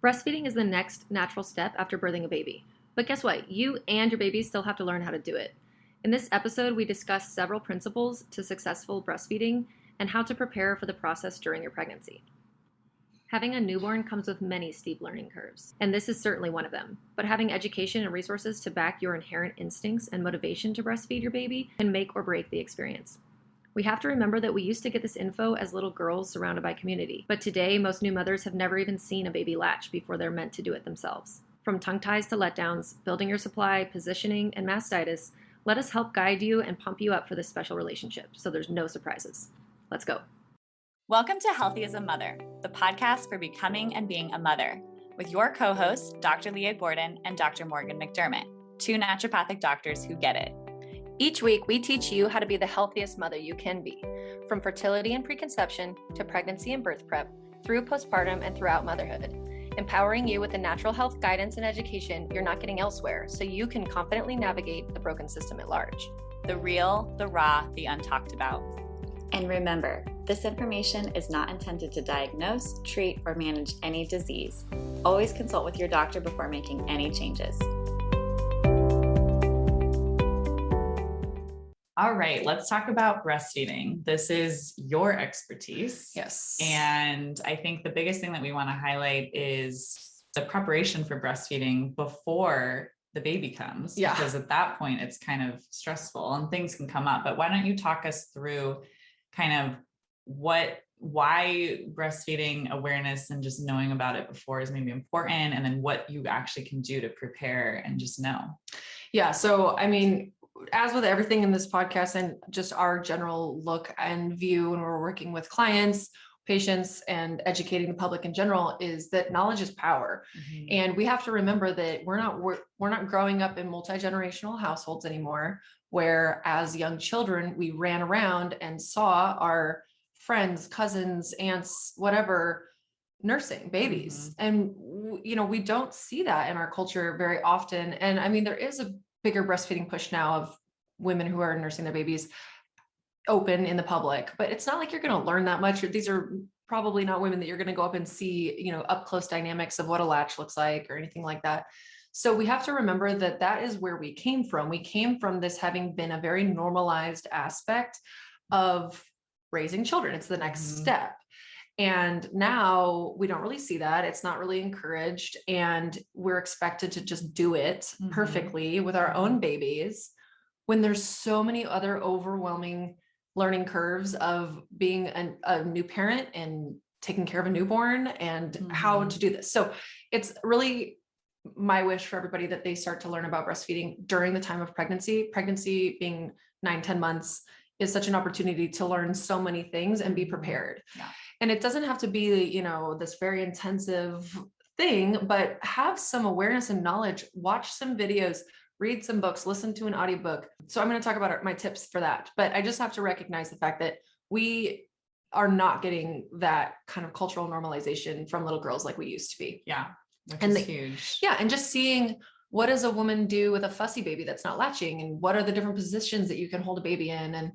Breastfeeding is the next natural step after birthing a baby. But guess what? You and your baby still have to learn how to do it. In this episode, we discuss several principles to successful breastfeeding and how to prepare for the process during your pregnancy. Having a newborn comes with many steep learning curves, and this is certainly one of them. But having education and resources to back your inherent instincts and motivation to breastfeed your baby can make or break the experience. We have to remember that we used to get this info as little girls surrounded by community, but today most new mothers have never even seen a baby latch before they're meant to do it themselves. From tongue ties to letdowns, building your supply, positioning, and mastitis, let us help guide you and pump you up for this special relationship so there's no surprises. Let's go. Welcome to Healthy as a Mother, the podcast for becoming and being a mother, with your co-hosts, Dr. Leah Gordon and Dr. Morgan McDermott, two naturopathic doctors who get it. Each week, we teach you how to be the healthiest mother you can be, from fertility and preconception to pregnancy and birth prep, through postpartum and throughout motherhood, empowering you with the natural health guidance and education you're not getting elsewhere so you can confidently navigate the broken system at large. The real, the raw, the untalked about. And remember, this information is not intended to diagnose, treat, or manage any disease. Always consult with your doctor before making any changes. All right, let's talk about breastfeeding. This is your expertise. Yes. And I think the biggest thing that we want to highlight is the preparation for breastfeeding before the baby comes. Yeah. Because at that point, it's kind of stressful and things can come up. But why don't you talk us through kind of why breastfeeding awareness and just knowing about it before is maybe important, and then what you actually can do to prepare and just know. Yeah. So, I mean, as with everything in this podcast and just our general look and view when we're working with clients, patients, and educating the public in general, is that knowledge is power. Mm-hmm. And we have to remember that we're not growing up in multi-generational households anymore, where as young children, we ran around and saw our friends, cousins, aunts, whatever, nursing babies. Mm-hmm. And, we don't see that in our culture very often. And I mean, there is a bigger breastfeeding push now of women who are nursing their babies open in the public, but it's not like you're going to learn that much. These are probably not women that you're going to go up and see, up close dynamics of what a latch looks like or anything like that. So we have to remember that that is where we came from. We came from this having been a very normalized aspect of raising children. It's the next step. And now we don't really see that. It's not really encouraged. And we're expected to just do it perfectly with our own babies when there's so many other overwhelming learning curves of being a new parent and taking care of a newborn and how to do this. So it's really my wish for everybody that they start to learn about breastfeeding during the time of pregnancy. Pregnancy being 9-10 months is such an opportunity to learn so many things and be prepared. Yeah. And it doesn't have to be, this very intensive thing, but have some awareness and knowledge, watch some videos, read some books, listen to an audiobook. So I'm going to talk about my tips for that, but I just have to recognize the fact that we are not getting that kind of cultural normalization from little girls like we used to be. Yeah. Which And is huge. Yeah. And just seeing, what does a woman do with a fussy baby that's not latching? And what are the different positions that you can hold a baby in? And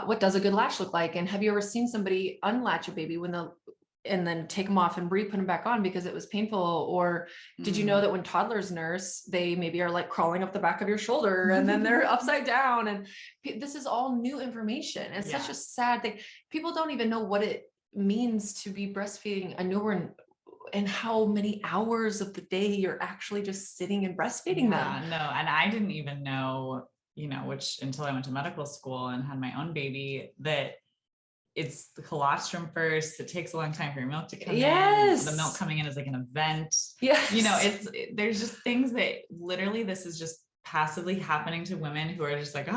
what does a good latch look like? And have you ever seen somebody unlatch a baby and then take them off and put them back on because it was painful? Or did you know that when toddlers nurse, they maybe are like crawling up the back of your shoulder and then they're upside down? And this is all new information. It's such a sad thing. People don't even know what it means to be breastfeeding a newborn and how many hours of the day you're actually just sitting and breastfeeding them. No, and I didn't even know, which until I went to medical school and had my own baby, that it's the colostrum first. It takes a long time for your milk to come in. The milk coming in is like an event. Yes. There's just things that literally this is just passively happening to women who are just like,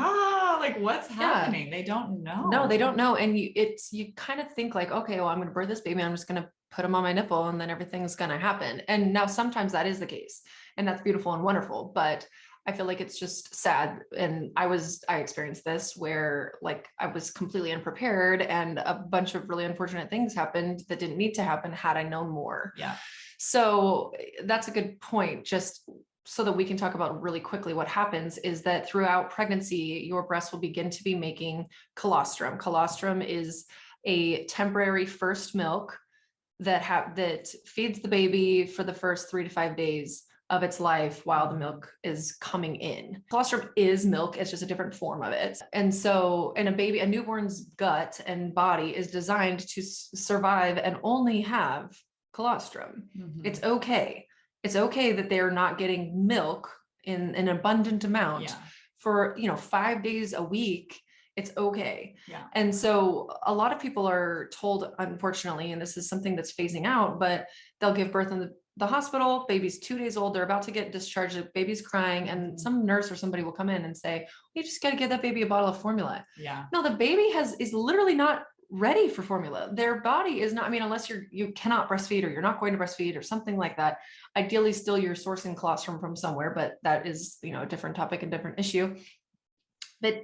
what's happening? They don't know. No, they don't know. And you kind of think like, okay, well, I'm going to birth this baby. I'm just going to put them on my nipple and then everything's going to happen. And now sometimes that is the case, and that's beautiful and wonderful, but I feel like it's just sad. And I experienced this where like I was completely unprepared and a bunch of really unfortunate things happened that didn't need to happen had I known more. Yeah. So that's a good point. Just so that we can talk about really quickly what happens is that throughout pregnancy, your breast will begin to be making colostrum. Colostrum is a temporary first milk that feeds the baby for the first 3 to 5 days of its life while the milk is coming in. Colostrum is milk. It's just a different form of it. And so a newborn's gut and body is designed to survive and only have colostrum. It's okay. It's okay that they're not getting milk in an abundant amount for, 5 days a week. It's okay. Yeah. And so a lot of people are told, unfortunately, and this is something that's phasing out, but they'll give birth in the hospital, baby's 2 days old, they're about to get discharged, the baby's crying, and some nurse or somebody will come in and say, you just got to give that baby a bottle of formula. Yeah. No, the baby is literally not ready for formula. Their body is not, unless you cannot breastfeed or you're not going to breastfeed or something like that. Ideally still you're sourcing colostrum from somewhere, but that is, a different topic and different issue. But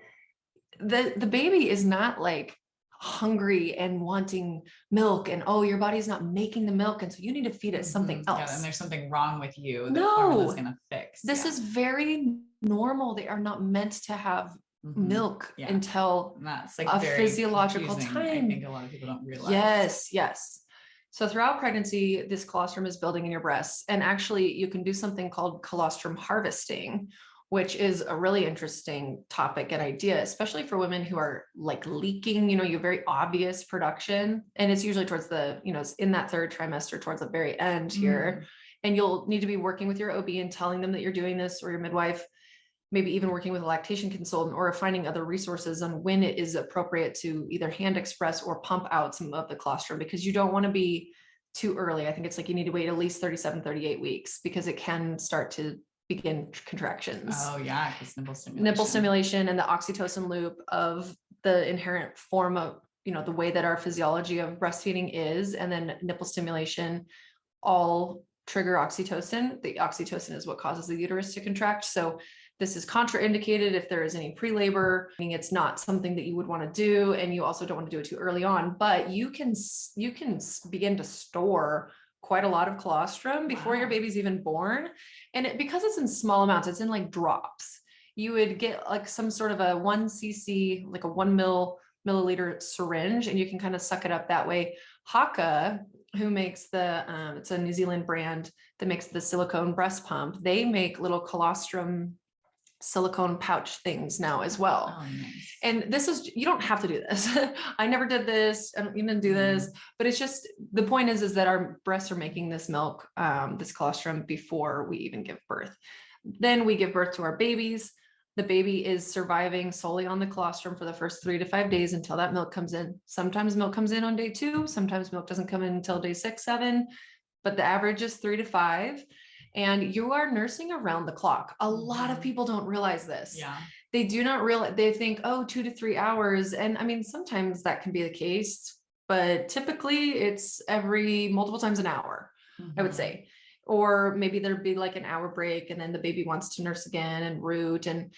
the baby is not like hungry and wanting milk and your body's not making the milk, and so you need to feed it something else. Yeah, and there's something wrong with you that No, formula is going to fix. This is very normal. They are not meant to have milk until that's like a physiological confusing. time. I think a lot of people don't realize. Yes. So throughout pregnancy, this colostrum is building in your breasts, and actually you can do something called colostrum harvesting, which is a really interesting topic and idea, especially for women who are like leaking, you have very obvious production. And it's usually towards it's in that third trimester, towards the very end here. And you'll need to be working with your OB and telling them that you're doing this, or your midwife, maybe even working with a lactation consultant, or finding other resources on when it is appropriate to either hand express or pump out some of the colostrum, because you don't want to be too early. I think it's like you need to wait at least 37, 38 weeks, because it can start to begin contractions. Oh yeah, because nipple stimulation and the oxytocin loop of the inherent form of, the way that our physiology of breastfeeding is, and then nipple stimulation all trigger oxytocin. The oxytocin is what causes the uterus to contract. So this is contraindicated if there is any pre-labor, meaning it's not something that you would want to do, and you also don't want to do it too early on, but you can begin to store quite a lot of colostrum before your baby's even born. And because it's in small amounts, it's in like drops. You would get like some sort of a 1 cc, like a 1 milliliter syringe, and you can kind of suck it up that way. Haka, who makes it's a New Zealand brand that makes the silicone breast pump, they make little colostrum silicone pouch things now as well. Oh, nice. And this is, you don't have to do this. I never did this. I don't even do this, but it's just, the point is that our breasts are making this milk, this colostrum, before we even give birth. Then we give birth to our babies. The baby is surviving solely on the colostrum for the first 3 to 5 days until that milk comes in. Sometimes milk comes in on day 2. Sometimes milk doesn't come in until day 6, 7, but the average is 3 to 5. And you are nursing around the clock. A lot of people don't realize this. Yeah. They do not realize, they think, 2 to 3 hours. And sometimes that can be the case, but typically it's multiple times an hour, I would say. Or maybe there'd be like an hour break, and then the baby wants to nurse again and root. And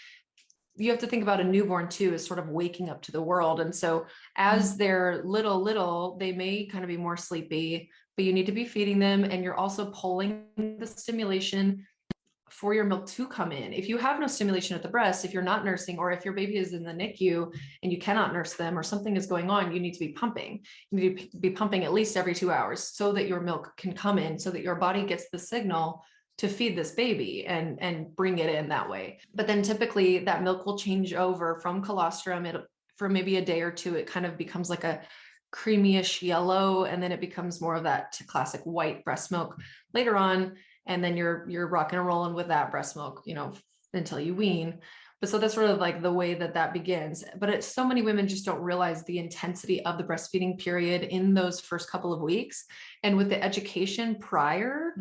you have to think about a newborn too, as sort of waking up to the world. And so as they're little, they may kind of be more sleepy, but you need to be feeding them. And you're also pulling the stimulation for your milk to come in. If you have no stimulation at the breast, if you're not nursing, or if your baby is in the NICU and you cannot nurse them, or something is going on, you need to be pumping. You need to be pumping at least every 2 hours so that your milk can come in, so that your body gets the signal to feed this baby and bring it in that way. But then typically that milk will change over from colostrum. For maybe a day or two, it kind of becomes like a creamyish yellow, and then it becomes more of that classic white breast milk later on. And then you're rocking and rolling with that breast milk, until you wean. But so that's sort of like the way that begins. But so many women just don't realize the intensity of the breastfeeding period in those first couple of weeks. And with the education prior,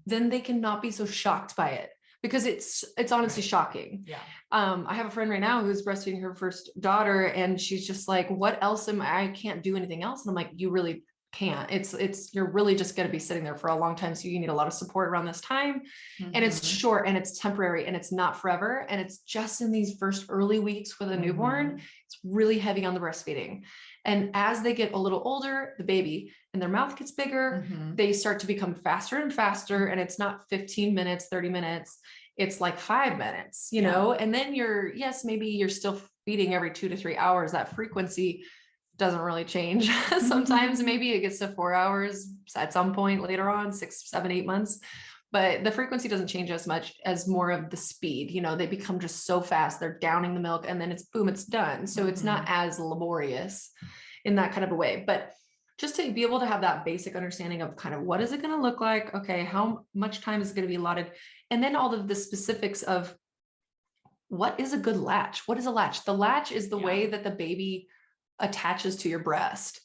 then they cannot be so shocked by it, because it's honestly shocking. Yeah. I have a friend right now who's breastfeeding her first daughter, and she's just like, what else I can't do anything else. And I'm like, you really can't. You're really just going to be sitting there for a long time. So you need a lot of support around this time. And it's short, and it's temporary, and it's not forever. And it's just in these first early weeks with a newborn, it's really heavy on the breastfeeding. And as they get a little older, the baby, and their mouth gets bigger, they start to become faster and faster. And it's not 15 minutes, 30 minutes. It's like 5 minutes, and then maybe you're still feeding every 2 to 3 hours. That frequency doesn't really change. Sometimes maybe it gets to 4 hours at some point later on, 6, 7, 8 months. But the frequency doesn't change as much as more of the speed. They become just so fast. They're downing the milk and then it's boom, it's done. So it's not as laborious in that kind of a way. But just to be able to have that basic understanding of kind of what is it going to look like? Okay, how much time is going to be allotted? And then all of the specifics of what is a good latch? What is a latch? The latch is the way that the baby attaches to your breast.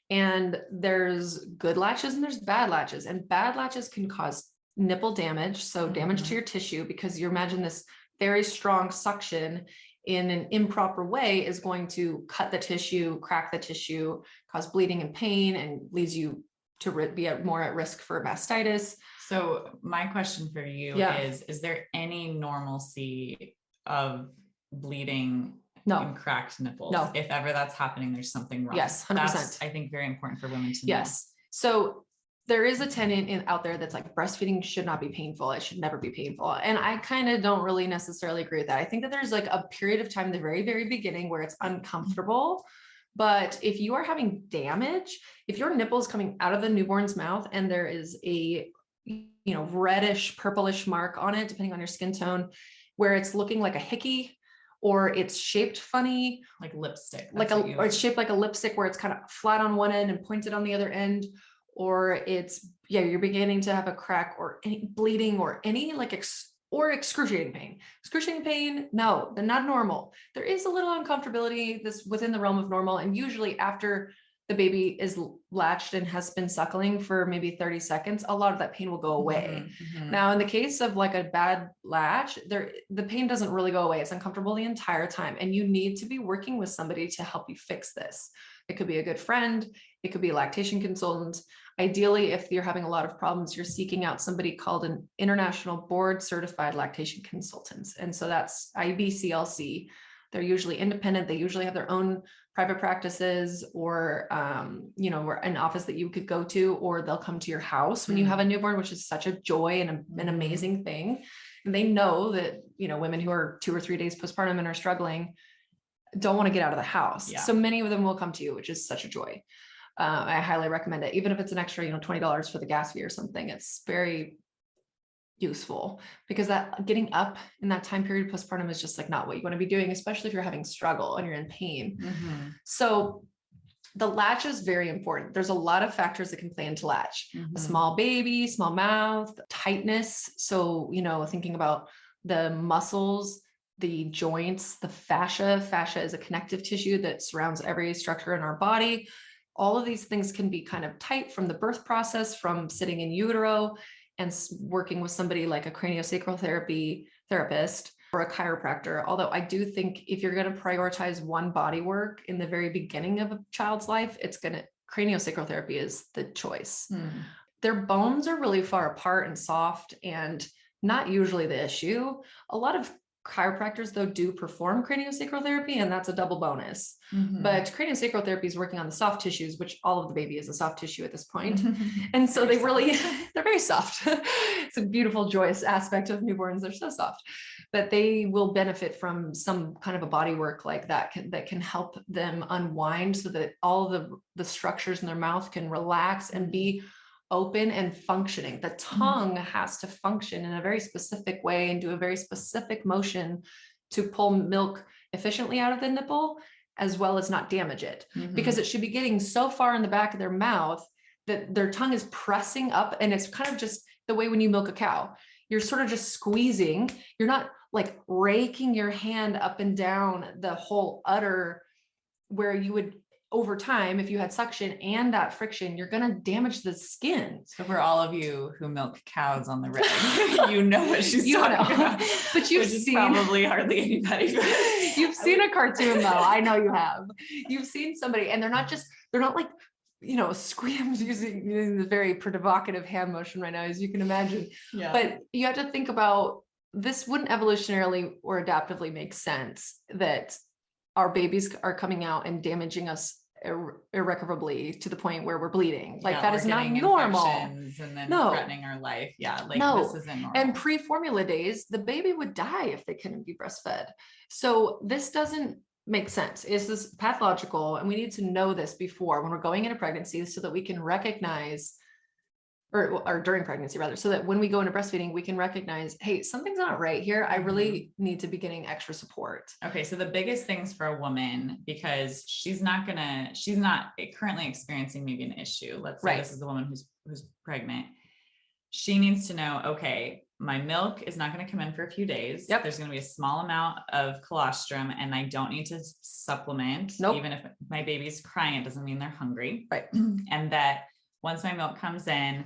And there's good latches and there's bad latches. And bad latches can cause nipple damage, so damage to your tissue, because you imagine this very strong suction in an improper way is going to cut the tissue, crack the tissue, cause bleeding and pain, and leads you to be more at risk for mastitis. So my question for you is there any normalcy of bleeding and cracked nipples? No. If ever that's happening, there's something wrong. Yes, 100%. That's, I think, very important for women to know. Yes. So there is a tenet out there that's like breastfeeding should not be painful. It should never be painful. And I kind of don't really necessarily agree with that. I think that there's like a period of time in the very, very beginning where it's uncomfortable. But if you are having damage, if your nipple is coming out of the newborn's mouth and there is a, reddish, purplish mark on it, depending on your skin tone, where it's looking like a hickey, or it's shaped funny, like lipstick, or it's shaped like a lipstick where it's kind of flat on one end and pointed on the other end, or it's, you're beginning to have a crack or any bleeding or any or excruciating pain. Excruciating pain, no, they're not normal. There is a little uncomfortability this within the realm of normal. And usually after the baby is latched and has been suckling for maybe 30 seconds, a lot of that pain will go away. Now, in the case of like a bad latch, the pain doesn't really go away. It's uncomfortable the entire time. And you need to be working with somebody to help you fix this. It could be a good friend. It could be a lactation consultant. Ideally, if you're having a lot of problems, you're seeking out somebody called an International Board Certified Lactation Consultants. And so that's IBCLC. They're usually independent. They usually have their own private practices or, or an office that you could go to, or they'll come to your house when you have a newborn, which is such a joy and an amazing thing. And they know that, women who are 2 or 3 days postpartum and are struggling don't want to get out of the house. So many of them will come to you, which is such a joy. I highly recommend it. Even if it's an extra, $20 for the gas fee or something, it's very useful, because that getting up in that time period postpartum is just like not what you want to be doing, especially if you're having struggle and you're in pain. So the latch is very important. There's a lot of factors that can play into latch. A small baby, small mouth, tightness. So, thinking about the muscles, the joints, the fascia. Fascia is a connective tissue that surrounds every structure in our body. All of these things can be kind of tight from the birth process, from sitting in utero and working with somebody like a craniosacral therapy therapist or a chiropractor. Although I do think if you're going to prioritize one body work in the very beginning of a child's life, craniosacral therapy is the choice. Their bones are really far apart and soft and not usually the issue. A lot of chiropractors, though, do perform craniosacral therapy, and that's a double bonus. But craniosacral therapy is working on the soft tissues, which all of the baby is a soft tissue at this point. And so they're very soft. It's a beautiful, joyous aspect of newborns. They're so soft, but they will benefit from some kind of a body work like that that can help them unwind so that all of the structures in their mouth can relax and be open and functioning. The tongue has to function in a very specific way and do a very specific motion to pull milk efficiently out of the nipple, as well as not damage it, because it should be getting so far in the back of their mouth that their tongue is pressing up. And it's kind of just the way when you milk a cow, you're sort of just squeezing. You're not like raking your hand up and down the whole udder, where you would, over time, if you had suction and that friction, you're going to damage the skin. So for all of you who milk cows on the reg, you know what she's talking about. But you've seen probably hardly anybody. You've seen a cartoon though. I know you have. You've seen somebody, and they're not like, screams using the very provocative hand motion right now, as you can imagine. But you have to think about, this wouldn't evolutionarily or adaptively make sense that our babies are coming out and damaging us irrecoverably to the point where we're bleeding. Like that is not normal. And then threatening our life. This isn't normal. And pre-formula days, the baby would die if they couldn't be breastfed. So this doesn't make sense? Is this pathological? And we need to know this before when we're going into pregnancy so that we can recognize, or during pregnancy rather, so that when we go into breastfeeding, we can recognize, hey, something's not right here. I really need to be getting extra support. Okay. So the biggest things for a woman, because she's not currently experiencing maybe an issue. Let's say this is the woman who's pregnant. She needs to know, okay, my milk is not going to come in for a few days. Yep. There's going to be a small amount of colostrum and I don't need to supplement. Even if my baby's crying, it doesn't mean they're hungry. Right. And that once my milk comes in,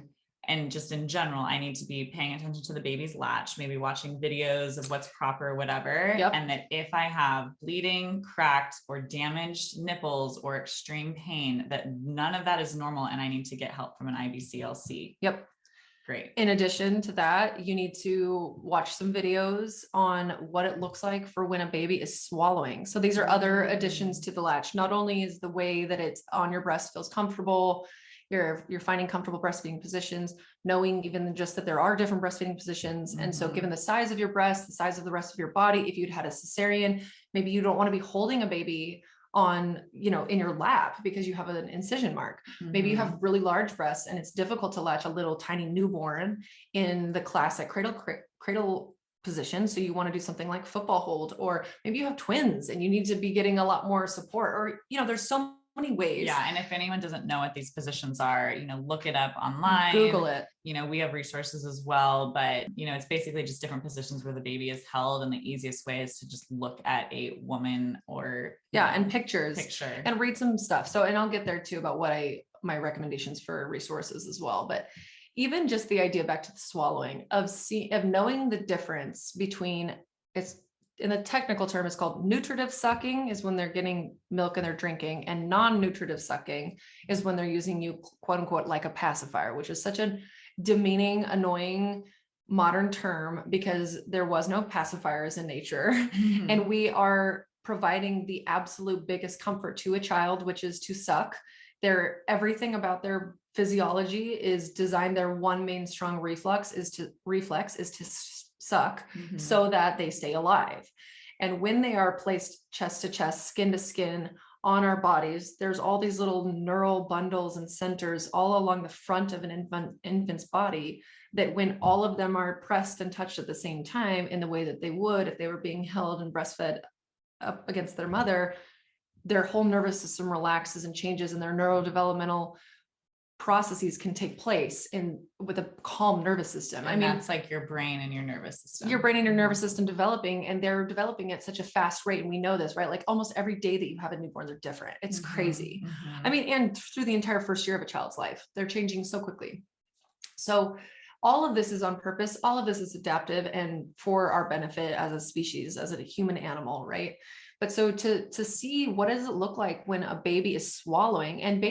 and just in general, I need to be paying attention to the baby's latch, maybe watching videos of what's proper or whatever. Yep. And that if I have bleeding, cracked, or damaged nipples or extreme pain, that none of that is normal and I need to get help from an IBCLC. Yep. Great. In addition to that, you need to watch some videos on what it looks like for when a baby is swallowing. So these are other additions to the latch. Not only is the way that it's on your breast feels comfortable, you're finding comfortable breastfeeding positions, knowing even just that there are different breastfeeding positions. And so given the size of your breast, the size of the rest of your body, if you'd had a cesarean, maybe you don't want to be holding a baby on, in your lap because you have an incision mark. Maybe you have really large breasts and it's difficult to latch a little tiny newborn in the classic cradle position. So you want to do something like football hold, or maybe you have twins and you need to be getting a lot more support, or, there's so many ways. Yeah. And if anyone doesn't know what these positions are, look it up online, Google it. We have resources as well, but it's basically just different positions where the baby is held. And the easiest way is to just look at a woman or and pictures and read some stuff. So, and I'll get there too about what my recommendations for resources as well. But even just the idea back to the swallowing of knowing the difference between, it's in the technical term, it's called nutritive sucking is when they're getting milk and they're drinking, and non-nutritive sucking is when they're using you, quote unquote, like a pacifier, which is such a demeaning, annoying modern term because there was no pacifiers in nature. And we are providing the absolute biggest comfort to a child, which is to suck. Everything about their physiology is designed. Their one main strong reflex is to suck so that they stay alive. And when they are placed chest to chest, skin to skin on our bodies, there's all these little neural bundles and centers all along the front of an infant's body that when all of them are pressed and touched at the same time in the way that they would if they were being held and breastfed up against their mother, their whole nervous system relaxes and changes, and their neurodevelopmental processes can take place with a calm nervous system. And that's like your brain and your nervous system developing, and they're developing at such a fast rate. And we know this, right? Like almost every day that you have a newborn, they're different. It's crazy. And through the entire first year of a child's life, they're changing so quickly. So all of this is on purpose. All of this is adaptive and for our benefit as a species, as a human animal, right? But so to see what does it look like when a baby is swallowing, and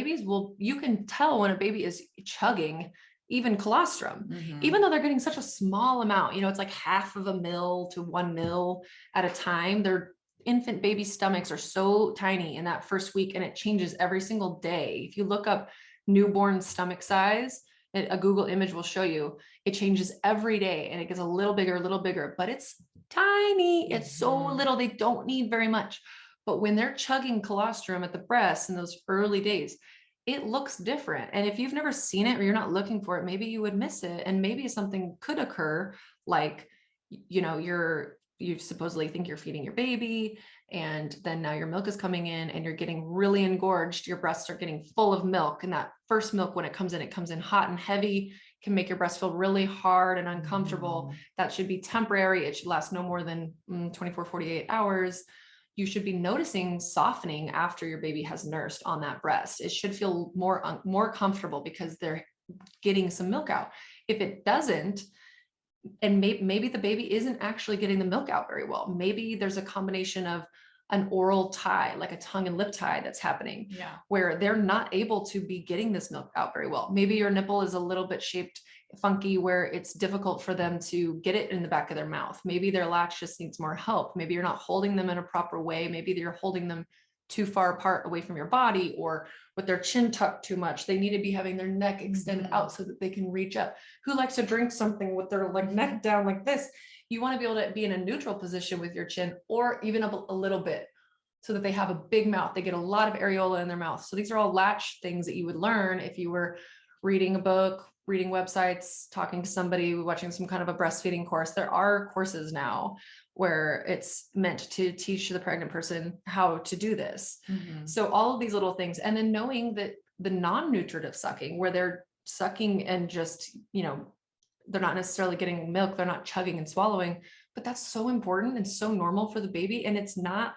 you can tell when a baby is chugging even colostrum, even though they're getting such a small amount, it's like 0.5 ml to 1 ml at a time. Their infant baby stomachs are so tiny in that first week, and it changes every single day. If you look up newborn stomach size, a Google image will show you it changes every day, and it gets a little bigger, but it's tiny. It's so little. They don't need very much. But when they're chugging colostrum at the breast in those early days, it looks different. And if you've never seen it or you're not looking for it, maybe you would miss it. And maybe something could occur, like, you supposedly think you're feeding your baby, and then now your milk is coming in and you're getting really engorged. Your breasts are getting full of milk. And that first milk, when it comes in hot and heavy, can make your breast feel really hard and uncomfortable. That should be temporary. It should last no more than 24, 48 hours. You should be noticing softening after your baby has nursed on that breast. It should feel more comfortable because they're getting some milk out. If it doesn't, and maybe the baby isn't actually getting the milk out very well. Maybe there's a combination of an oral tie, like a tongue and lip tie that's happening, where they're not able to be getting this milk out very well. Maybe your nipple is a little bit shaped funky where it's difficult for them to get it in the back of their mouth. Maybe their latch just needs more help. Maybe you're not holding them in a proper way. Maybe you're holding them too far apart away from your body, or with their chin tucked too much. They need to be having their neck extend out so that they can reach up. Who likes to drink something with their neck down like this? You want to be able to be in a neutral position with your chin, or even a little bit so that they have a big mouth. They get a lot of areola in their mouth. So these are all latch things that you would learn if you were reading a book, reading websites, talking to somebody, watching some kind of a breastfeeding course. There are courses now where it's meant to teach the pregnant person how to do this. So all of these little things, and then knowing that the non-nutritive sucking, where they're sucking and just, they're not necessarily getting milk, they're not chugging and swallowing, but that's so important and so normal for the baby. And it's not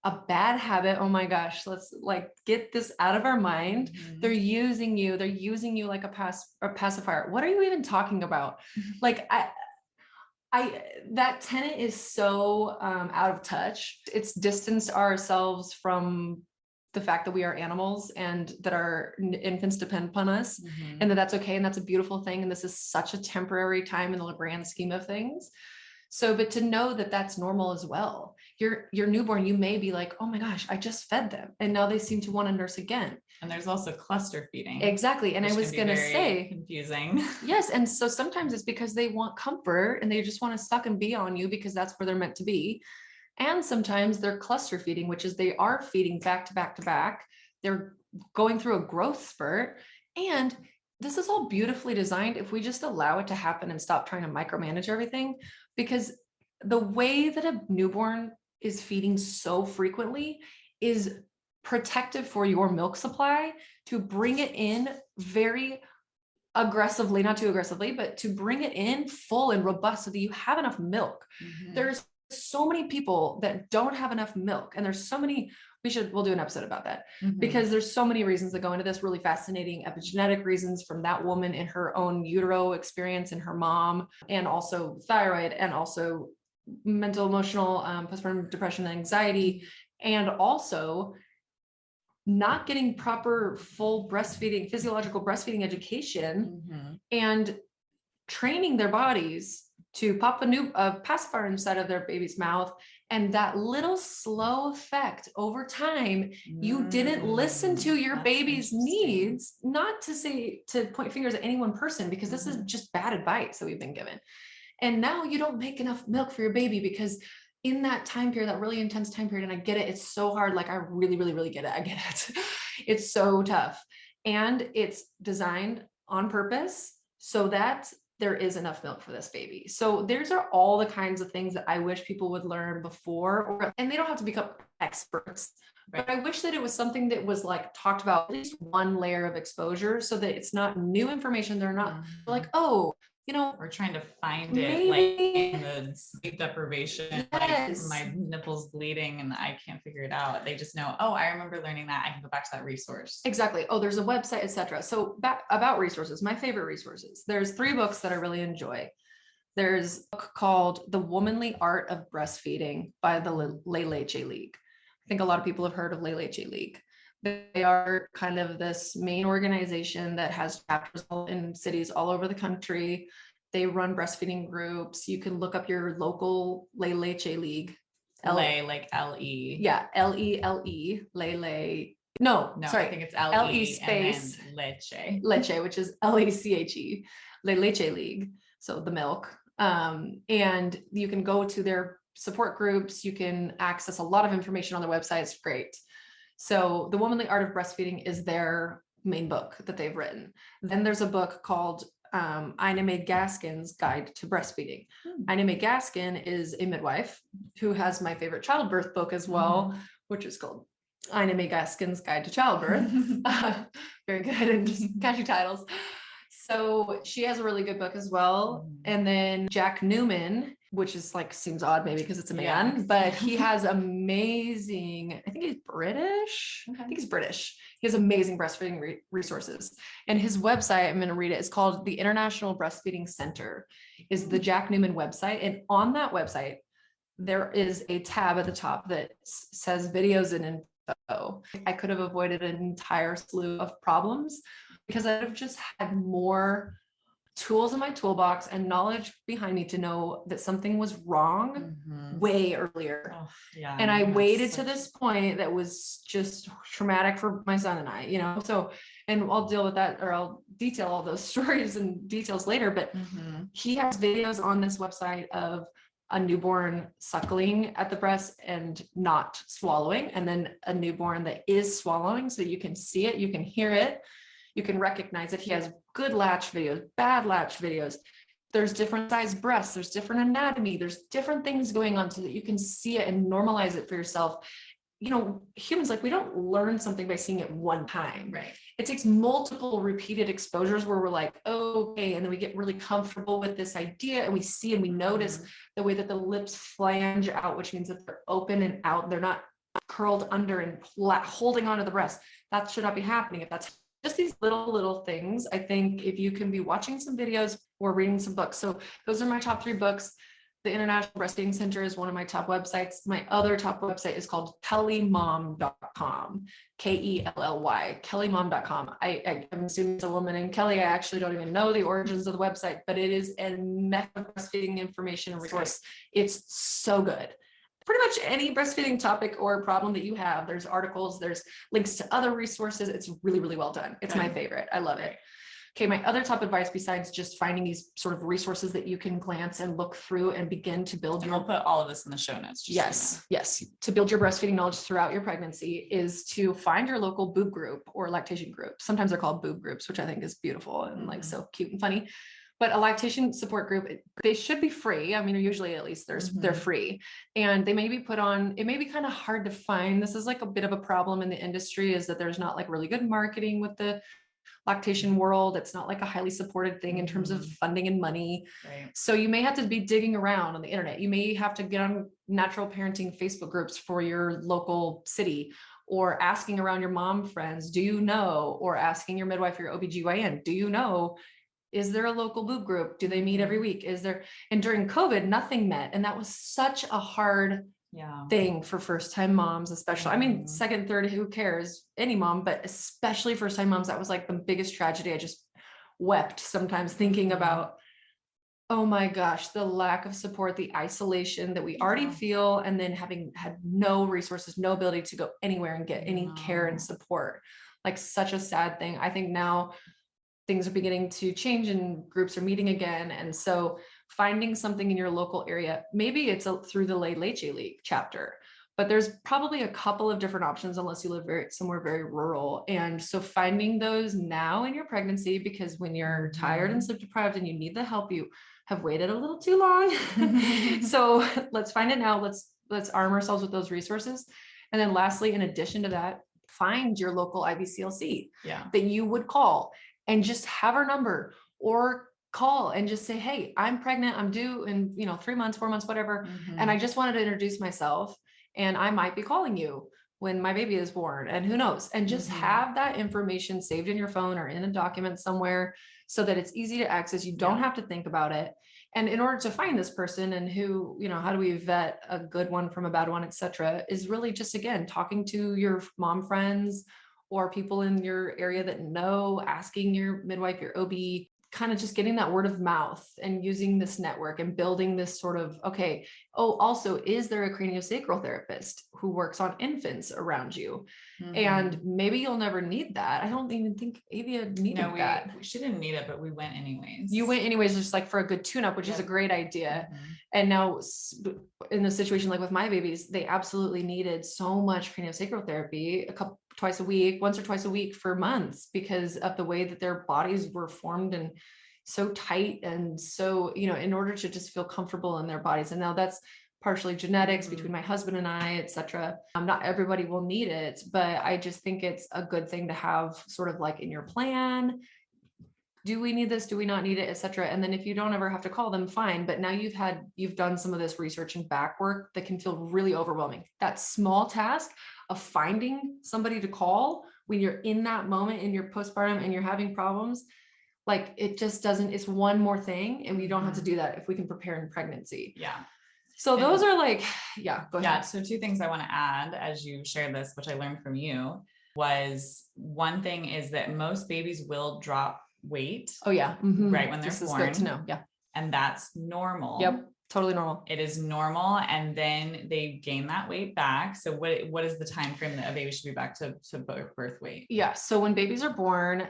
a bad habit. Oh my gosh, let's get this out of our mind. They're using you like a pacifier. What are you even talking about? That tenet is so out of touch. It's distanced ourselves from the fact that we are animals and that our infants depend upon us, and that's okay. And that's a beautiful thing. And this is such a temporary time in the grand scheme of things. So, but to know that that's normal as well. Your newborn, you may be like, oh my gosh, I just fed them, and now they seem to want to nurse again. And there's also cluster feeding. Exactly. And I was going to say, confusing. Yes. And so sometimes it's because they want comfort and they just want to suck and be on you because that's where they're meant to be. And sometimes they're cluster feeding, which is they are feeding back to back to back. They're going through a growth spurt. And this is all beautifully designed if we just allow it to happen and stop trying to micromanage everything. Because the way that a newborn is feeding so frequently is protective for your milk supply, to bring it in very aggressively, not too aggressively, but to bring it in full and robust so that you have enough milk. There's so many people that don't have enough milk, and there's so many, we'll do an episode about that, because there's so many reasons that go into this, really fascinating epigenetic reasons from that woman in her own utero experience and her mom, and also thyroid, and also mental, emotional, postpartum depression and anxiety, and also not getting proper full breastfeeding, physiological breastfeeding education, and training their bodies to pop a pacifier inside of their baby's mouth. And that little slow effect over time, you didn't listen to your baby's needs, not to say to point fingers at any one person, because this is just bad advice that we've been given. And now you don't make enough milk for your baby because in that time period, that really intense time period, and I get it, it's so hard. Like I really, really, really get it. I get it. It's so tough. And it's designed on purpose so that there is enough milk for this baby. So these are all the kinds of things that I wish people would learn before, and they don't have to become experts, but I wish that it was something that was talked about at least one layer of exposure so that it's not new information. They're not like, oh, we're trying to find maybe, it in the sleep deprivation, yes, my nipples bleeding and I can't figure it out. They just know, oh, I remember learning that. I can go back to that resource. Exactly. Oh, there's a website, etc. So about resources, my favorite resources. There's 3 books that I really enjoy. There's a book called The Womanly Art of Breastfeeding by the latch League. I think a lot of people have heard of latch League. They are kind of this main organization that has chapters in cities all over the country. They run breastfeeding groups. You can look up your local latch League. Lay, like L-E. Yeah, L-E-L-E, Lay. No, sorry. I think it's L-E space and then leche. Leche, which is L-E-C-H-E, Leche League. So the milk. And you can go to their support groups. You can access a lot of information on their website. It's great. So The Womanly Art of Breastfeeding is their main book that they've written. Then there's a book called Ina May Gaskin's Guide to Breastfeeding. Ina May Gaskin is a midwife who has my favorite childbirth book as well, which is called Ina May Gaskin's Guide to Childbirth. Very good and just catchy titles. So she has a really good book as well. And then Jack Newman, which is seems odd maybe because it's a man, but he has amazing, I think he's British. I think he's British. He has amazing breastfeeding resources. And his website, I'm going to read it, it's called the International Breastfeeding Center, is the Jack Newman website. And on that website, there is a tab at the top that says videos and info. I could have avoided an entire slew of problems because I'd have just had more tools in my toolbox and knowledge behind me to know that something was wrong way earlier. And I waited to this point that was just traumatic for my son and I, so, and I'll deal with that, or I'll detail all those stories and details later, but he has videos on this website of a newborn suckling at the breast and not swallowing, and then a newborn that is swallowing. So you can see it, you can hear it, you can recognize it. He has good latch videos, bad latch videos. There's different size breasts, there's different anatomy, there's different things going on so that you can see it and normalize it for yourself. Humans, like, we don't learn something by seeing it one time. Right. It takes multiple repeated exposures where we're like, oh, okay. And then we get really comfortable with this idea, and we see and we notice the way that the lips flange out, which means that they're open and out. They're not curled under and holding onto the breast. That should not be happening. If that's just these little things, I think if you can be watching some videos or reading some books. So those are my top 3 books. The International Breastfeeding Center is one of my top websites. My other top website is called kellymom.com, Kelly, kellymom.com. I'm assuming it's a woman named Kelly. I actually don't even know the origins of the website, but it is a method of breastfeeding information resource. It's so good. Pretty much any breastfeeding topic or problem that you have, there's articles, there's links to other resources. It's really, really well done. It's my favorite. I love it. Okay, my other top advice, besides just finding these sort of resources that you can glance and look through and begin to build We'll put all of this in the show notes. Yes, to build your breastfeeding knowledge throughout your pregnancy, is to find your local boob group or lactation group. Sometimes they're called boob groups, which I think is beautiful and like so cute and funny. But a lactation support group, they should be free. I mean, usually at least they're free, and they may be put on. It may be kind of hard to find. This is like a bit of a problem in the industry, is that there's not like really good marketing with the lactation world. It's not like a highly supported thing in terms of funding and money. Right. So you may have to be digging around on the internet. You may have to get on natural parenting Facebook groups for your local city, or asking around your mom friends, do you know, or asking your midwife or your OBGYN, do you know, is there a local boob group? Do they meet every week? Is there, and during COVID, nothing met. And that was such a hard thing for first-time moms, especially. I mean, second, third, who cares? Any mom, but especially first-time moms, that was like the biggest tragedy. I just wept sometimes thinking about, oh my gosh, the lack of support, the isolation that we already feel, and then having had no resources, no ability to go anywhere and get any care and support. Like, such a sad thing. I think now things are beginning to change and groups are meeting again. And so finding something in your local area, maybe it's through the Leche League chapter, but there's probably a couple of different options unless you live somewhere very rural. And so finding those now in your pregnancy, because when you're tired and sleep deprived and you need the help, you have waited a little too long. So let's find it now. Let's arm ourselves with those resources. And then lastly, in addition to that, find your local IBCLC that you would call and just have our number, or call and just say, hey, I'm pregnant, I'm due in 3 months, 4 months, whatever. And I just wanted to introduce myself, and I might be calling you when my baby is born, and who knows, and just have that information saved in your phone or in a document somewhere so that it's easy to access. You don't have to think about it. And in order to find this person and who, how do we vet a good one from a bad one, et cetera, is really just, again, talking to your mom friends or people in your area that know, asking your midwife, your OB, kind of just getting that word of mouth and using this network and building this sort of, okay, oh, also, is there a craniosacral therapist who works on infants around you? And maybe you'll never need that. I don't even think Avia needed that. She didn't need it, but we went anyways. You went anyways, just like for a good tune-up, which is a great idea. And now in a situation like with my babies, they absolutely needed so much craniosacral therapy once or twice a week for months, because of the way that their bodies were formed and so tight. And so, in order to just feel comfortable in their bodies. And now that's partially genetics between my husband and I, et cetera. Not everybody will need it, but I just think it's a good thing to have sort of like in your plan. Do we need this? Do we not need it, et cetera? And then if you don't ever have to call them, fine. But now you've done some of this research and back work that can feel really overwhelming. That small task of finding somebody to call when you're in that moment in your postpartum and you're having problems, like, it just doesn't, it's one more thing. And we don't have to do that if we can prepare in pregnancy. Yeah. So those are like, go ahead. Yeah. So 2 things I want to add as you share this, which I learned from you, was one thing is that most babies will drop weight. Oh yeah. Right when they're this born. is good to know. Yeah. And that's normal. Yep. Totally normal. It is normal. And then they gain that weight back. So what is the time frame that a baby should be back to birth weight? Yeah. So when babies are born,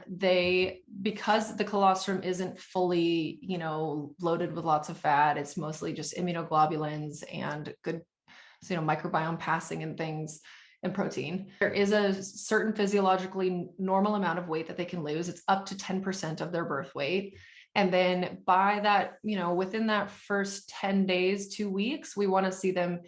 because the colostrum isn't fully, loaded with lots of fat, it's mostly just immunoglobulins and good, microbiome passing and things and protein. There is a certain physiologically normal amount of weight that they can lose. It's up to 10% of their birth weight. And then by that, within that first 10 days, 2 weeks, we want to see them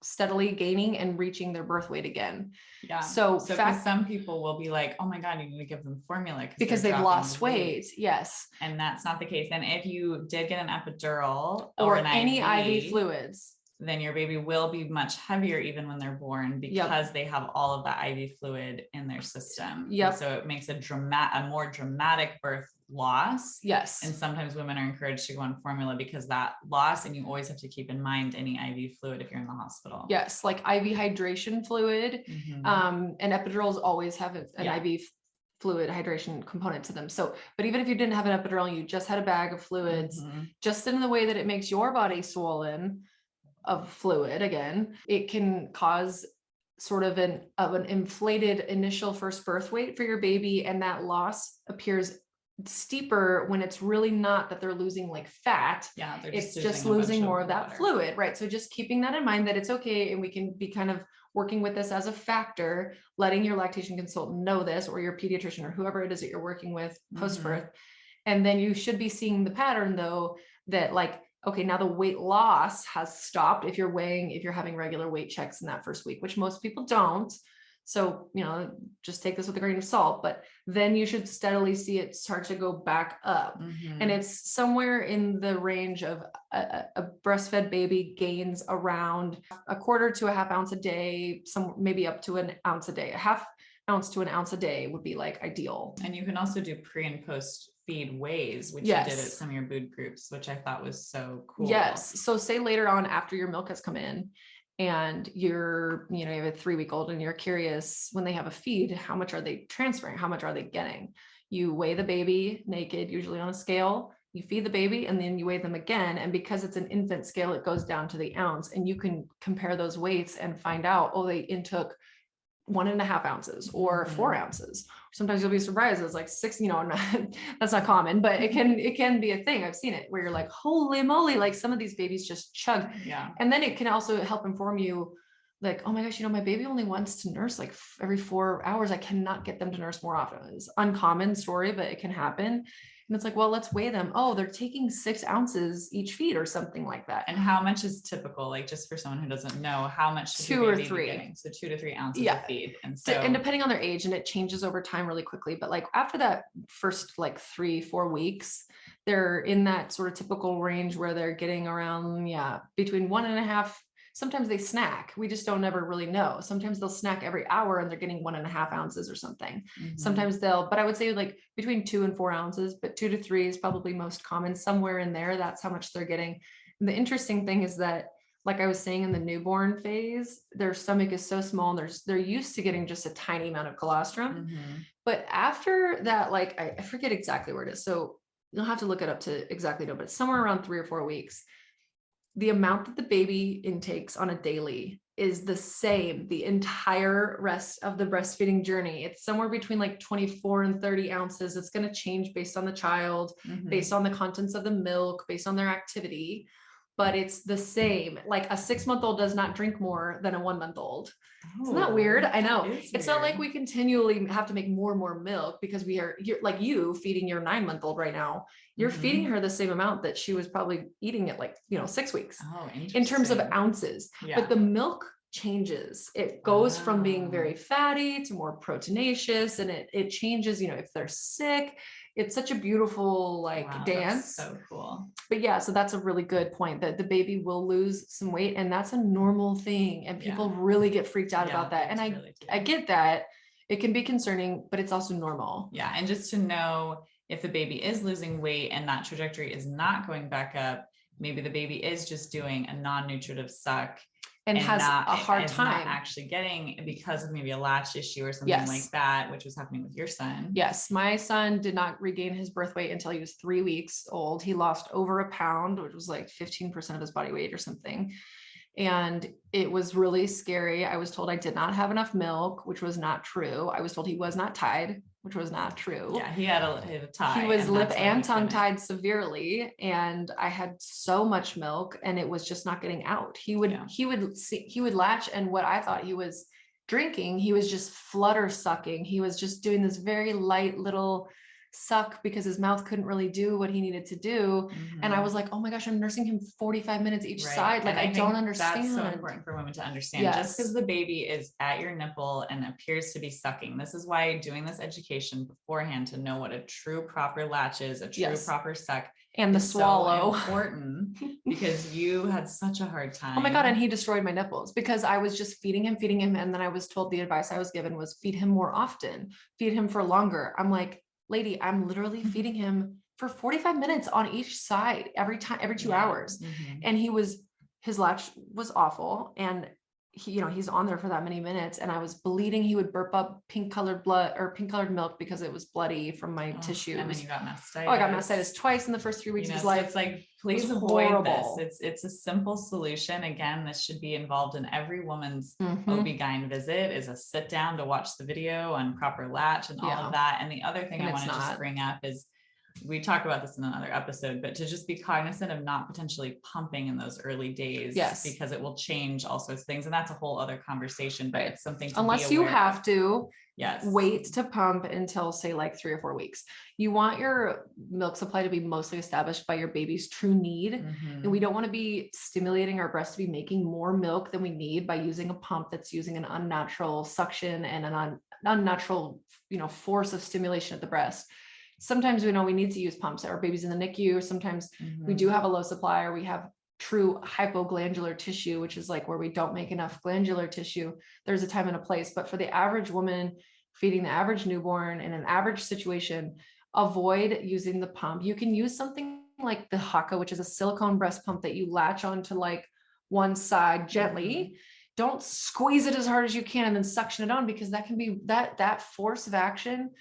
steadily gaining and reaching their birth weight again. Yeah. So some people will be like, oh my God, you need to give them formula because they've lost weight. Yes. And that's not the case. And if you did get an epidural or an any IV, IV fluids, then your baby will be much heavier even when they're born, because they have all of that IV fluid in their system. Yep. And so it makes a more dramatic birth loss. Yes. And sometimes women are encouraged to go on formula because that loss, and you always have to keep in mind any IV fluid if you're in the hospital. Yes. Like IV hydration fluid. And epidurals always have an IV fluid hydration component to them. So, but even if you didn't have an epidural, you just had a bag of fluids, just in the way that it makes your body swollen of fluid again, it can cause sort of an inflated initial first birth weight for your baby. And that loss appears steeper when it's really not that they're losing like fat. Yeah, it's just losing more of that fluid, right? So just keeping that in mind, that it's okay. And we can be kind of working with this as a factor, letting your lactation consultant know this, or your pediatrician, or whoever it is that you're working with post-birth. And then you should be seeing the pattern though, that like, okay, now the weight loss has stopped if you're having regular weight checks in that first week, which most people don't. So, just take this with a grain of salt, but then you should steadily see it start to go back up. And it's somewhere in the range of a breastfed baby gains around a quarter to a half ounce a day, maybe up to an ounce a day. A half ounce to an ounce a day would be like ideal. And you can also do pre and post feed weighs, which you did at some of your food groups, which I thought was so cool. Yes. So say later on after your milk has come in and you have a 3-week-old and you're curious when they have a feed, how much are they transferring? How much are they getting? You weigh the baby naked, usually on a scale, you feed the baby, and then you weigh them again. And because it's an infant scale, it goes down to the ounce, and you can compare those weights and find out, they intook 1.5 ounces or 4 ounces. Sometimes you'll be surprised. It's like 6, that's not common, but it can be a thing. I've seen it where you're like, holy moly, like some of these babies just chug. Yeah. And then it can also help inform you like, oh my gosh, my baby only wants to nurse like every 4 hours. I cannot get them to nurse more often. It's an uncommon story, but it can happen. And it's like, well, let's weigh them. Oh, they're taking 6 ounces each feed or something like that. And how much is typical? Like just for someone who doesn't know, how much should 2 or 3. So 2 to 3 ounces of feed. And depending on their age, and it changes over time really quickly. But like after that first like 3-4 weeks, they're in that sort of typical range where they're getting around, between 1.5. Sometimes they snack. We just don't ever really know. Sometimes they'll snack every hour and they're getting 1.5 ounces or something. Sometimes but I would say like between 2 and 4 ounces, but 2 to 3 is probably most common, somewhere in there. That's how much they're getting. And the interesting thing is that, like I was saying, in the newborn phase, their stomach is so small and they're used to getting just a tiny amount of colostrum. But after that, like I forget exactly where it is. So you'll have to look it up to exactly know, but it's somewhere around 3 or 4 weeks. The amount that the baby intakes on a daily is the same the entire rest of the breastfeeding journey. It's somewhere between like 24 and 30 ounces. It's going to change based on the child, based on the contents of the milk, based on their activity, but it's the same. Like a 6-month-old does not drink more than a 1-month-old. Isn't that weird? I know. It's not like we continually have to make more and more milk because you're like you feeding your 9-month-old right now. You're feeding her the same amount that she was probably eating at 6 weeks in terms of ounces, but the milk changes. It goes from being very fatty to more proteinaceous, and it changes, if they're sick. It's such a beautiful dance. That's so cool. But so that's a really good point, that the baby will lose some weight, and that's a normal thing. And people really get freaked out about that. And I get that it can be concerning, but it's also normal. Yeah. And just to know if the baby is losing weight and that trajectory is not going back up, maybe the baby is just doing a non-nutritive suck. and has not, a hard is time not actually getting, because of maybe a latch issue or something Yes. like that, which was happening with your son. Yes, my son did not regain his birth weight until he was 3 weeks old. He lost over a pound, which was like 15% of his body weight or something. And it was really scary. I was told I did not have enough milk, which was not true. I was told he was not tied, which was not true. Yeah, he had a tie. He was and lip that's why and he tongue couldn't. tied severely, and I had so much milk, and it was just not getting out. He would latch, and what I thought he was drinking, he was just flutter sucking. He was just doing this very light little suck because his mouth couldn't really do what he needed to do. And I was like, oh my gosh, I'm nursing him 45 minutes each side. Like, And I don't think understand. That's so important for women to understand. Yes. Just because the baby is at your nipple and appears to be sucking, this is why doing this education beforehand to know what a true proper latch is, a true proper suck, and the swallow, so important, because you had such a hard time. Oh my God. And he destroyed my nipples because I was just feeding him. And then I was told, the advice I was given was feed him more often, feed him for longer. I'm like, lady, I'm literally feeding him for 45 minutes on each side, every 2 hours. And his latch was awful. And he's on there for that many minutes, and I was bleeding. He would burp up pink colored blood or pink colored milk because it was bloody from my tissues. And then you got mastitis. Oh, I got mastitis twice in the first 3 weeks of his life. So it's like, please avoid this. It's a simple solution. Again, this should be involved in every woman's OB-GYN visit, is a sit down to watch the video on proper latch and all of that. And the other thing I want to just bring up is, we talked about this in another episode, but to just be cognizant of not potentially pumping in those early days, because it will change all sorts of things. And that's a whole other conversation, but it's something to unless be aware you have of. to wait to pump until, say, like 3 or 4 weeks. You want your milk supply to be mostly established by your baby's true need. And we don't want to be stimulating our breast to be making more milk than we need by using a pump that's using an unnatural suction and an unnatural, force of stimulation at the breast. Sometimes we know we need to use pumps. Our baby's in the NICU. Sometimes we do have a low supply, or we have true hypoglandular tissue, which is like where we don't make enough glandular tissue. There's a time and a place, but for the average woman feeding the average newborn in an average situation, avoid using the pump. You can use something like the Haka, which is a silicone breast pump that you latch onto like one side gently. Don't squeeze it as hard as you can and then suction it on, because that can be that force of action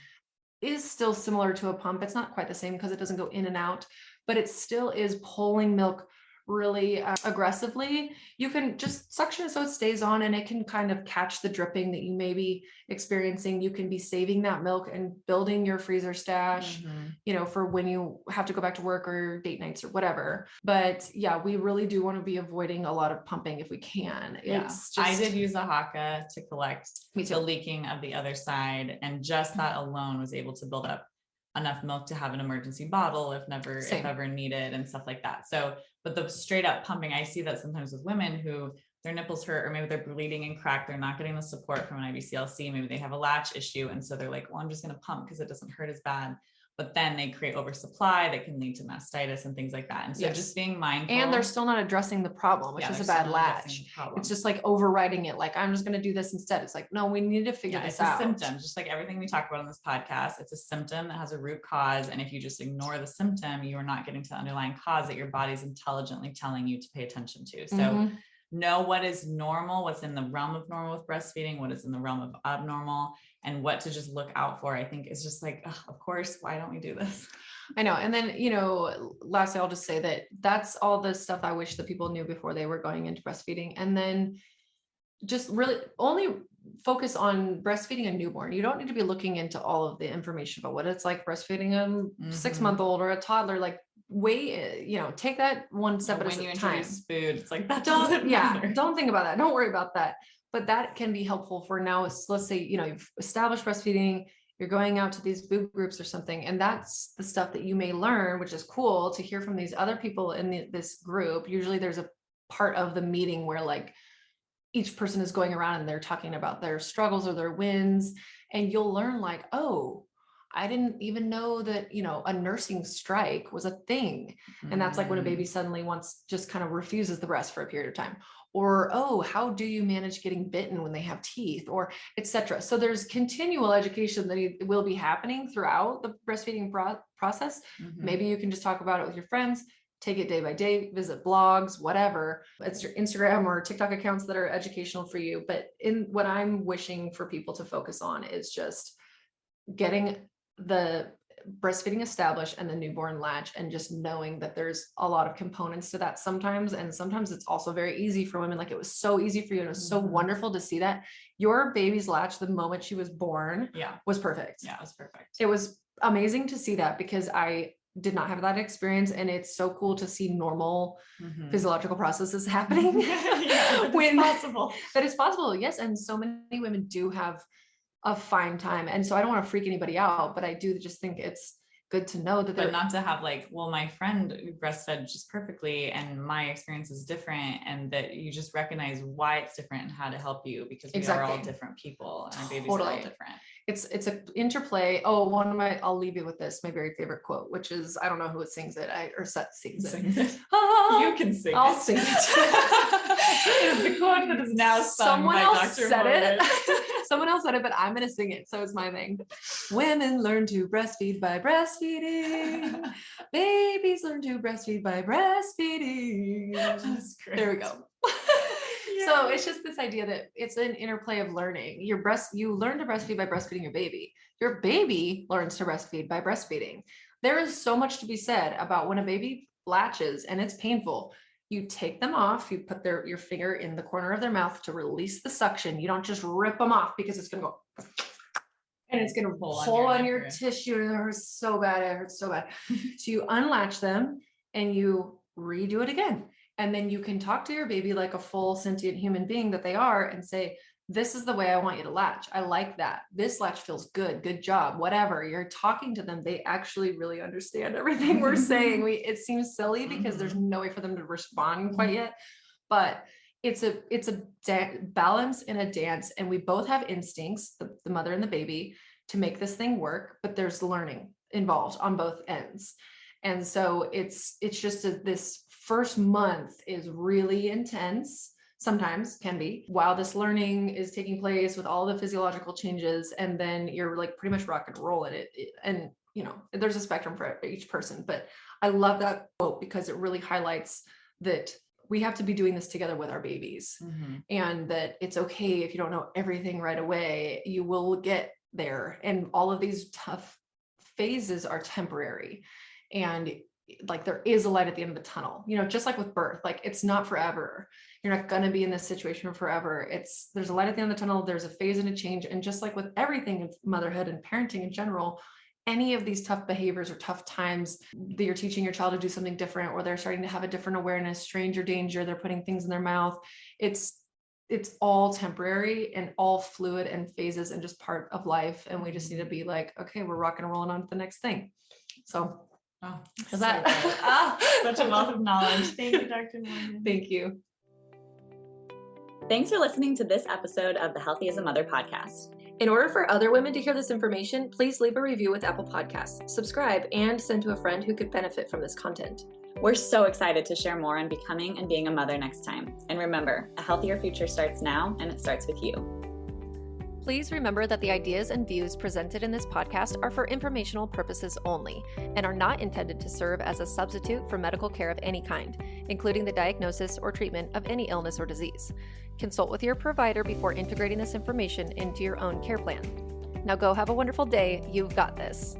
is still similar to a pump. It's not quite the same because it doesn't go in and out, but it still is pulling milk really aggressively. You can just suction it so it stays on, and it can kind of catch the dripping that you may be experiencing. You can be saving that milk and building your freezer stash, for when you have to go back to work or date nights or whatever. But yeah, we really do want to be avoiding a lot of pumping if we can. It's just, I did use a Haka to collect the leaking of the other side, and just that alone was able to build up enough milk to have an emergency bottle if ever needed, and stuff like that. So, but the straight up pumping, I see that sometimes with women who their nipples hurt, or maybe they're bleeding and cracked, they're not getting the support from an IBCLC, maybe they have a latch issue, and so they're like, well, I'm just going to pump because it doesn't hurt as bad. But then they create oversupply that can lead to mastitis and things like that. And so just being mindful. And they're still not addressing the problem, which is a bad latch. It's just like overriding it. Like, I'm just going to do this instead. It's like, no, we need to figure this out. It's a symptom, just like everything we talk about on this podcast. It's a symptom that has a root cause. And if you just ignore the symptom, you are not getting to the underlying cause that your body's intelligently telling you to pay attention to. So know what is normal, what's in the realm of normal with breastfeeding, what is in the realm of abnormal, and what to just look out for. I think it's just like, of course, why don't we do this? I know. And then, lastly, I'll just say that that's all the stuff I wish that people knew before they were going into breastfeeding. And then just really only focus on breastfeeding a newborn. You don't need to be looking into all of the information about what it's like breastfeeding a 6-month-old or a toddler. Like, take that one step at a time. When you introduce food, it's like, that don't think about that. Don't worry about that. But that can be helpful for now. Let's say, you've established breastfeeding, you're going out to these boob groups or something, and that's the stuff that you may learn, which is cool to hear from these other people in this group. Usually there's a part of the meeting where like each person is going around and they're talking about their struggles or their wins, and you'll learn like, oh, I didn't even know that, a nursing strike was a thing. And that's like when a baby suddenly just kind of refuses the breast for a period of time. Or, oh, how do you manage getting bitten when they have teeth, or etc. So there's continual education that will be happening throughout the breastfeeding process. Maybe you can just talk about it with your friends, take it day by day, visit blogs, whatever. It's your Instagram or TikTok accounts that are educational for you. But in what I'm wishing for people to focus on is just getting the breastfeeding established and the newborn latch, and just knowing that there's a lot of components to that sometimes. And sometimes it's also very easy for women. Like, it was so easy for you. And it was so wonderful to see that your baby's latch, the moment she was born, was perfect. Yeah, it was perfect. It was amazing to see that, because I did not have that experience. And it's so cool to see normal physiological processes happening. When possible. That is possible. Yes. And so many women do have a fine time. And so I don't want to freak anybody out, but I do just think it's good to know that but not to have like, well, my friend breastfed just perfectly and my experience is different, and that you just recognize why it's different and how to help you, because we are all different people and our babies are all different. It's an interplay. I'll leave you with this, my very favorite quote, which is, I don't know who it sings it, sings it. You can sing I'll sing it. It is the quote that is now sung by Dr. Morgan. Someone else said it, but I'm going to sing it. So it's my thing. Women learn to breastfeed by breastfeeding. Babies learn to breastfeed by breastfeeding. That's great. There we go. So it's just this idea that it's an interplay of learning. You learn to breastfeed by breastfeeding your baby. Your baby learns to breastfeed by breastfeeding. There is so much to be said about when a baby latches and it's painful. You take them off, you put your finger in the corner of their mouth to release the suction. You don't just rip them off, because it's going to go and it's going to pull on your tissue. And it hurts so bad. It hurts so bad. So you unlatch them and you redo it again. And then you can talk to your baby like a full sentient human being that they are, and say, this is the way I want you to latch. I like that. This latch feels good. Good job. Whatever. You're talking to them. They actually really understand everything we're saying. It seems silly because there's no way for them to respond quite yet, but it's a balance and a dance. And we both have instincts, the mother and the baby, to make this thing work, but there's learning involved on both ends. And so it's just this first month is really intense. Sometimes can be, while this learning is taking place with all the physiological changes, and then you're like pretty much rock and roll in it. And there's a spectrum for each person, but I love that quote because it really highlights that we have to be doing this together with our babies, and that it's okay if you don't know everything right away. You will get there, and all of these tough phases are temporary, and like there is a light at the end of the tunnel, just like with birth. Like, it's not forever. You're not going to be in this situation forever. There's a light at the end of the tunnel. There's a phase and a change. And just like with everything in motherhood and parenting in general, any of these tough behaviors or tough times that you're teaching your child to do something different, or they're starting to have a different awareness, stranger danger, they're putting things in their mouth. It's all temporary and all fluid and phases and just part of life. And we just need to be like, okay, we're rocking and rolling on to the next thing. So is that such a wealth of knowledge? Thank you, Dr. Morgan. Thank you. Thanks for listening to this episode of the Healthy as a Mother podcast. In order for other women to hear this information, please leave a review with Apple Podcasts, subscribe, and send to a friend who could benefit from this content. We're so excited to share more on becoming and being a mother next time. And remember, a healthier future starts now, and it starts with you. Please remember that the ideas and views presented in this podcast are for informational purposes only and are not intended to serve as a substitute for medical care of any kind, including the diagnosis or treatment of any illness or disease. Consult with your provider before integrating this information into your own care plan. Now go have a wonderful day. You've got this.